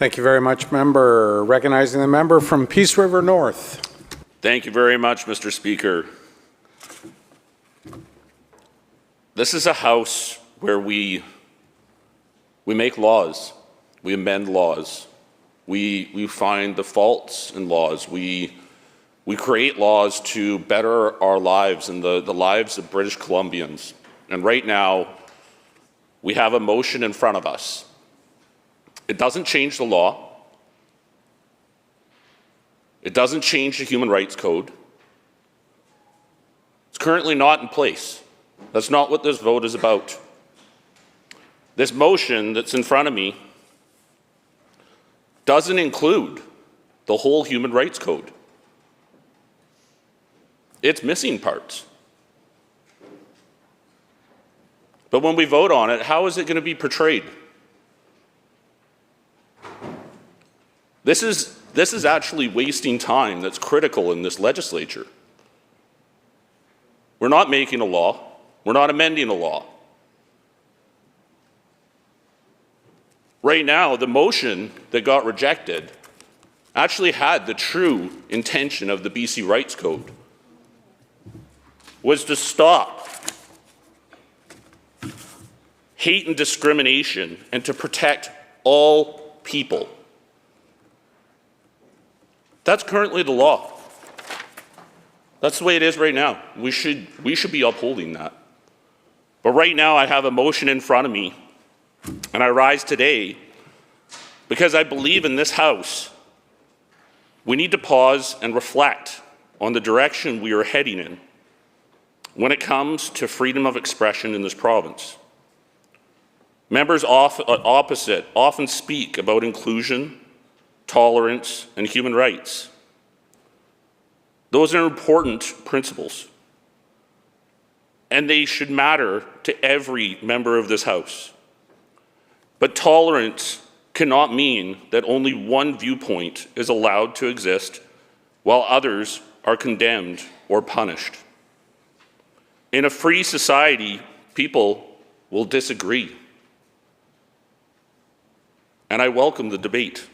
Thank you very much, member. Recognizing the member from Peace River North. Thank you very much, Mr. Speaker. This is a house where we make laws, we amend laws, we find the faults in laws, we create laws to better our lives and the lives of British Columbians. And right now, we have a motion in front of us. It doesn't change the law. It doesn't change the Human Rights Code. It's currently not in place. That's not what this vote is about. This motion that's in front of me doesn't include the whole Human Rights Code. It's missing parts. But when we vote on it, how is it going to be portrayed? This is actually wasting time that's critical in this legislature. We're not making a law. We're not amending a law. Right now, the motion that got rejected actually had the true intention of the BC Rights Code, was to stop hate and discrimination and to protect all people. That's currently the law. That's the way it is right now. We should be upholding that. But right now I have a motion in front of me, and I rise today because I believe in this House we need to pause and reflect on the direction we are heading in when it comes to freedom of expression in this province. Members opposite often speak about inclusion, tolerance, and human rights. Those are important principles, and they should matter to every member of this House. But tolerance cannot mean that only one viewpoint is allowed to exist while others are condemned or punished. In a free society, people will disagree, and I welcome the debate.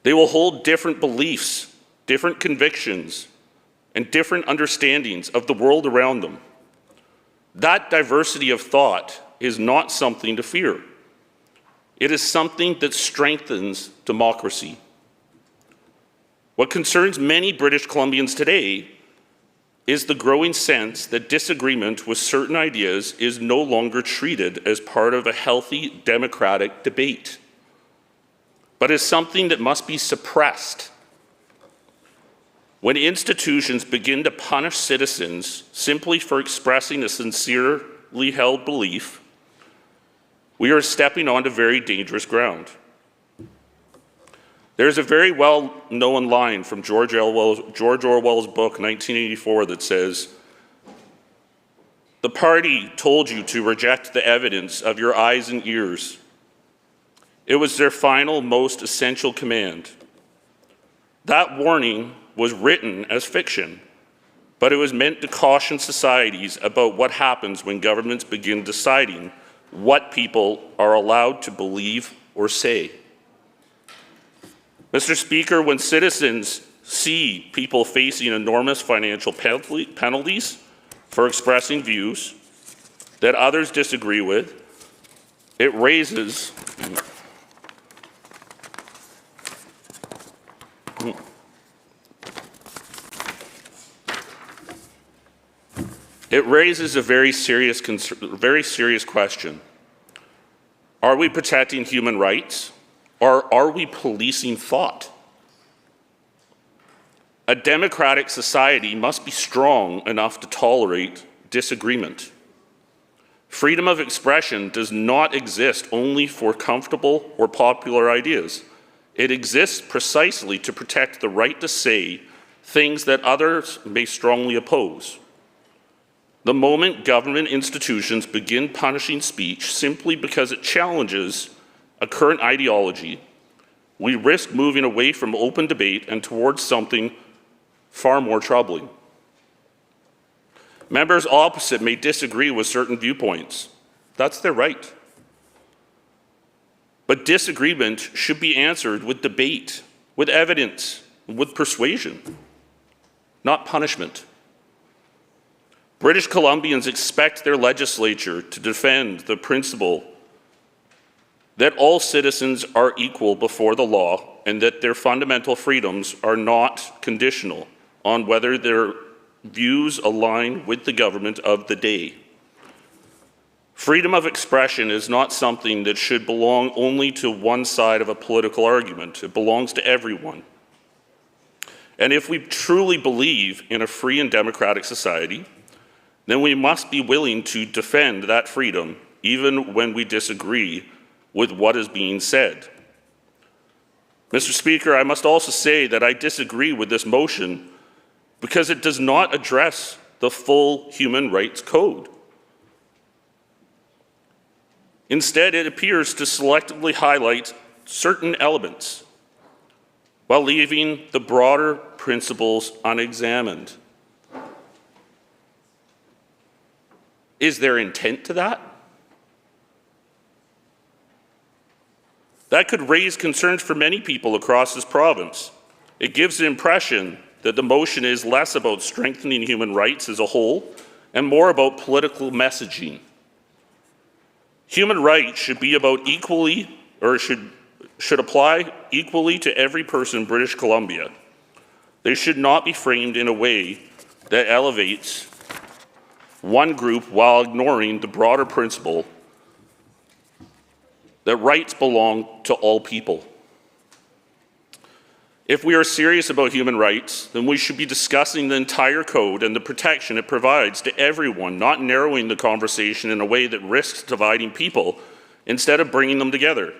They will hold different beliefs, different convictions, and different understandings of the world around them. That diversity of thought is not something to fear. It is something that strengthens democracy. What concerns many British Columbians today is the growing sense that disagreement with certain ideas is no longer treated as part of a healthy democratic debate, but is something that must be suppressed. When institutions begin to punish citizens simply for expressing a sincerely held belief, we are stepping onto very dangerous ground. There's a very well-known line from George Orwell's book, 1984, that says, "The party told you to reject the evidence of your eyes and ears. It was their final, most essential command. That warning was written as fiction, but it was meant to caution societies about what happens when governments begin deciding what people are allowed to believe or say." Mr. Speaker, when citizens see people facing enormous financial penalties for expressing views that others disagree with, it raises a very serious question. Are we protecting human rights, or are we policing thought? A democratic society must be strong enough to tolerate disagreement. Freedom of expression does not exist only for comfortable or popular ideas. It exists precisely to protect the right to say things that others may strongly oppose. The moment government institutions begin punishing speech simply because it challenges a current ideology, we risk moving away from open debate and towards something far more troubling. Members opposite may disagree with certain viewpoints. That's their right. But But disagreement should be answered with debate, with evidence, with persuasion, not punishment. British Columbians expect their legislature to defend the principle that all citizens are equal before the law and that their fundamental freedoms are not conditional on whether their views align with the government of the day. Freedom of expression is not something that should belong only to one side of a political argument. It belongs to everyone. And if we truly believe in a free and democratic society, then we must be willing to defend that freedom even when we disagree with what is being said. Mr. Speaker, I must also say that I disagree with this motion because it does not address the full human rights code. Instead, it appears to selectively highlight certain elements while leaving the broader principles unexamined. Is there intent to that? That could raise concerns for many people across this province. It gives the impression that the motion is less about strengthening human rights as a whole and more about political messaging. Human rights should be about equally, or should apply equally to every person in British Columbia. They should not be framed in a way that elevates one group while ignoring the broader principle that rights belong to all people. If we are serious about human rights, then we should be discussing the entire code and the protection it provides to everyone, not narrowing the conversation in a way that risks dividing people instead of bringing them together.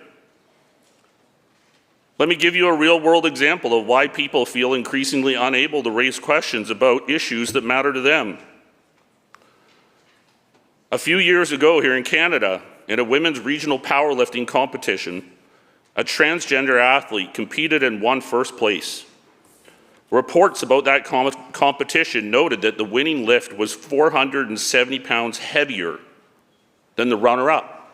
Let me give you a real-world example of why people feel increasingly unable to raise questions about issues that matter to them. A few years ago here in Canada, in a women's regional powerlifting competition, a transgender athlete competed and won first place. Reports about that competition noted that the winning lift was 470 pounds heavier than the runner-up.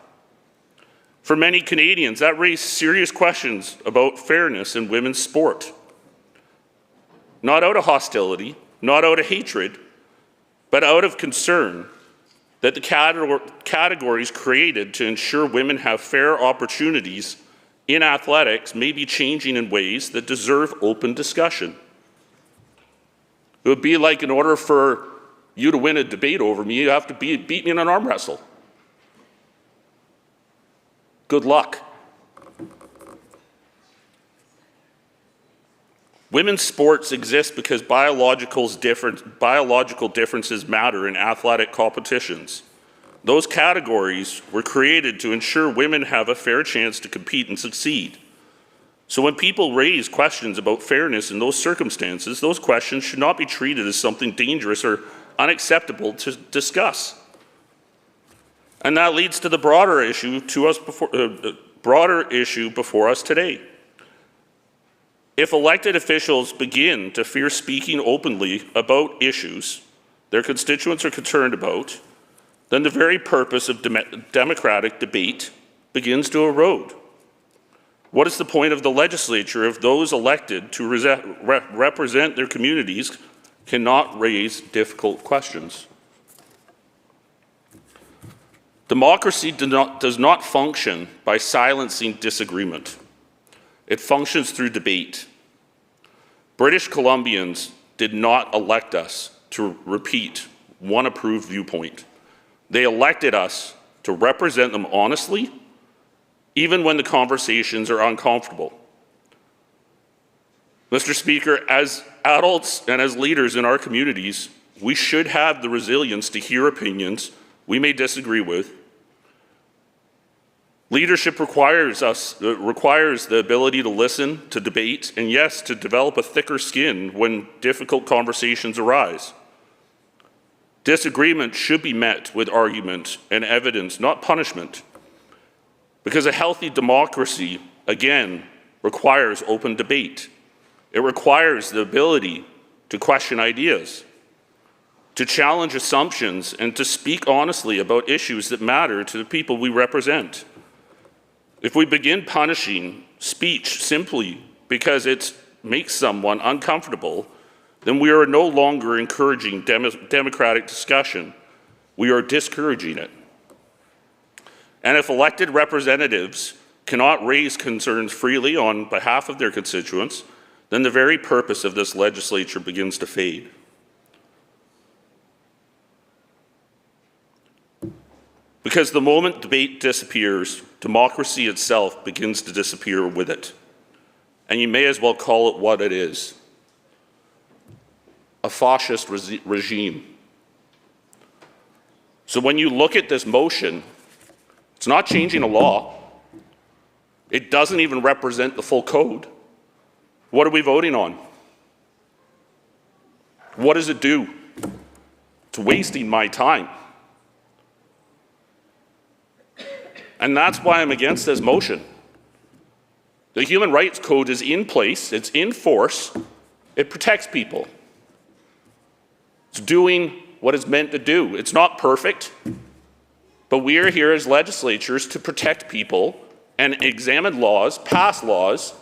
For many Canadians, that raised serious questions about fairness in women's sport. Not out of hostility, not out of hatred, but out of concern that the categories created to ensure women have fair opportunities in athletics may be changing in ways that deserve open discussion. It would be like, in order for you to win a debate over me, you have to beat me in an arm wrestle. Good luck. Women's sports exist because biological differences matter in athletic competitions. Those categories were created to ensure women have a fair chance to compete and succeed. So when people raise questions about fairness in those circumstances, those questions should not be treated as something dangerous or unacceptable to discuss. And that leads to the broader issue before us today. If elected officials begin to fear speaking openly about issues their constituents are concerned about, then the very purpose of democratic debate begins to erode. What is the point of the legislature if those elected to represent their communities cannot raise difficult questions? Democracy does not function by silencing disagreement. It functions through debate. British Columbians did not elect us to repeat one approved viewpoint. They elected us to represent them honestly, even when the conversations are uncomfortable. Mr. Speaker, as adults and as leaders in our communities, we should have the resilience to hear opinions we may disagree with. Leadership requires the ability to listen, to debate, and yes, to develop a thicker skin when difficult conversations arise. Disagreement should be met with argument and evidence, not punishment. Because a healthy democracy, again, requires open debate. It requires the ability to question ideas, to challenge assumptions, and to speak honestly about issues that matter to the people we represent. If we begin punishing speech simply because it makes someone uncomfortable, then we are no longer encouraging democratic discussion. We are discouraging it. And if elected representatives cannot raise concerns freely on behalf of their constituents, then the very purpose of this legislature begins to fade. Because the moment debate disappears, democracy itself begins to disappear with it. And you may as well call it what it is: a fascist regime. So when you look at this motion, it's not changing a law. It doesn't even represent the full code. What are we voting on? What does it do? It's wasting my time. And that's why I'm against this motion. The Human Rights Code is in place, it's in force, it protects people. It's doing what it's meant to do. It's not perfect, but we are here as legislatures to protect people and examine laws, pass laws,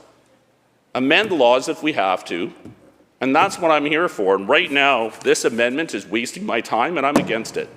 amend laws if we have to, and that's what I'm here for. And right now, this amendment is wasting my time, and I'm against it.